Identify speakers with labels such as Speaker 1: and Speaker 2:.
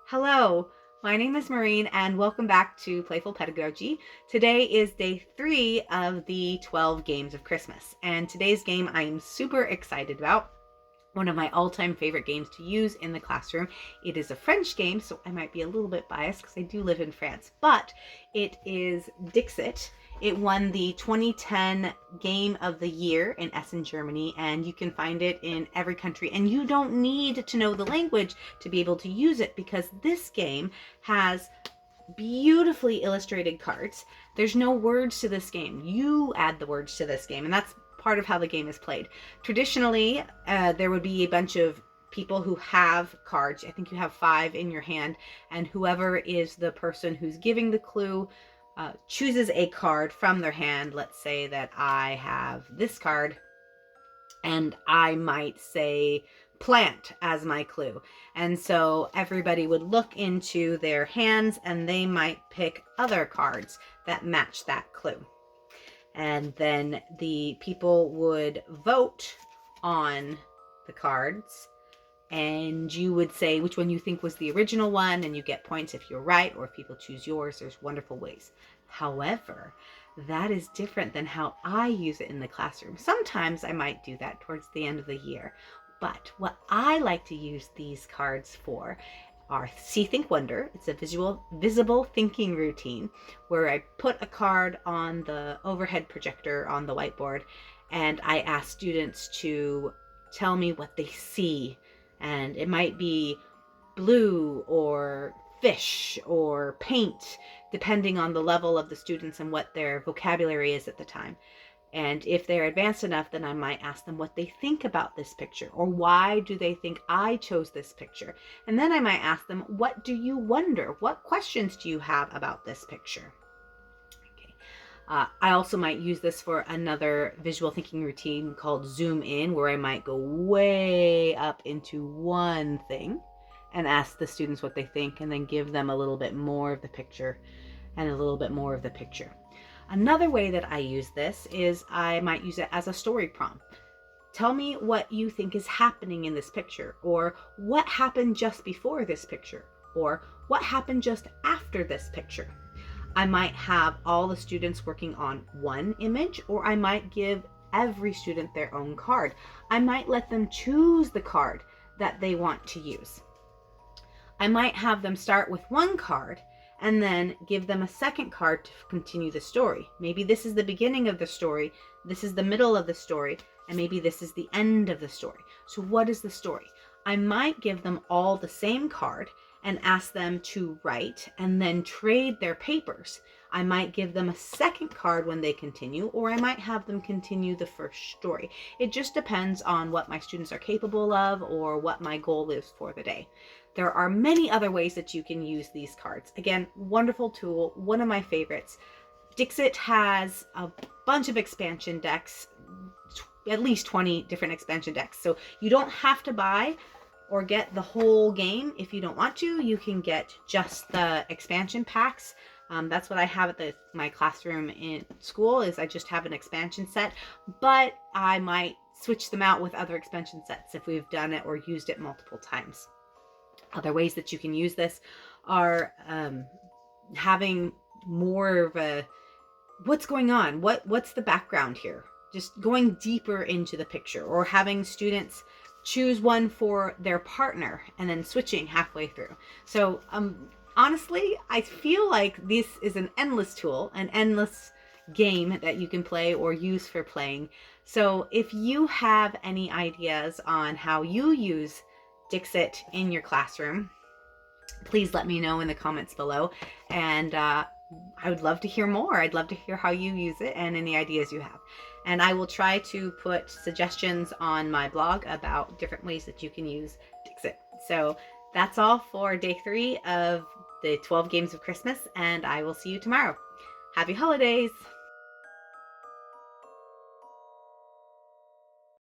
Speaker 1: Hello, my name is Maureen and welcome back to Playful Pedagogy. Today is day 3 of the 12 games of Christmas, and today's game I am super excited about. One of my all-time favorite games to use in the classroom. It is a French game, so I might be a little bit biased because I do live in France, but it is Dixit. It won the 2010 Game of the Year in Essen, Germany, and you can find it in every country. And you don't need to know the language to be able to use it because this game has beautifully illustrated cards. There's no words to this game. You add the words to this game, and that's part of how the game is played. Traditionally, there would be a bunch of people who have cards. I think you have 5 in your hand, and whoever is the person who's giving the clue chooses a card from their hand. Let's say that I have this card, and I might say plant as my clue. And so everybody would look into their hands and they might pick other cards that match that clue. And then the people would vote on the cards, and you would say which one you think was the original one, and you get points if you're right, or if people choose yours. There's wonderful ways. However, that is different than how I use it in the classroom. Sometimes I might do that towards the end of the year, but what I like to use these cards for are See, Think, Wonder. It's a visible thinking routine where I put a card on the overhead projector on the whiteboard, and I ask students to tell me what they see. And it might be blue or fish or paint, depending on the level of the students and what their vocabulary is at the time. And if they're advanced enough, then I might ask them what they think about this picture, or why do they think I chose this picture? And then I might ask them, what do you wonder? What questions do you have about this picture? Okay. I also might use this for another visual thinking routine called Zoom In, where I might go way up into one thing and ask the students what they think, and then give them a little bit more of the picture and a little bit more of the picture. Another way that I use this is I might use it as a story prompt. Tell me what you think is happening in this picture, or what happened just before this picture, or what happened just after this picture. I might have all the students working on one image, or I might give every student their own card. I might let them choose the card that they want to use. I might have them start with one card and then give them a second card to continue the story. Maybe this is the beginning of the story, this is the middle of the story, and maybe this is the end of the story. So what is the story? I might give them all the same card and ask them to write and then trade their papers. I might give them a second card when they continue, or I might have them continue the first story. It just depends on what my students are capable of or what my goal is for the day. There are many other ways that you can use these cards. Again, wonderful tool, one of my favorites. Dixit has a bunch of expansion decks, at least 20 different expansion decks. So you don't have to buy or get the whole game if you don't want to. You can get just the expansion packs. That's what I have at my classroom in school, is I just have an expansion set, but I might switch them out with other expansion sets if we've done it or used it multiple times. Other ways that you can use this are having more of a, what's going on? What's the background here? Just going deeper into the picture, or having students choose one for their partner and then switching halfway through. So honestly, I feel like this is an endless tool, an endless game that you can play or use for playing. So if you have any ideas on how you use Dixit in your classroom, please let me know in the comments below, and I would love to hear more. I'd love to hear how you use it and any ideas you have. And I will try to put suggestions on my blog about different ways that you can use Dixit. So that's all for day 3 of the 12 games of Christmas, and I will see you tomorrow. Happy holidays!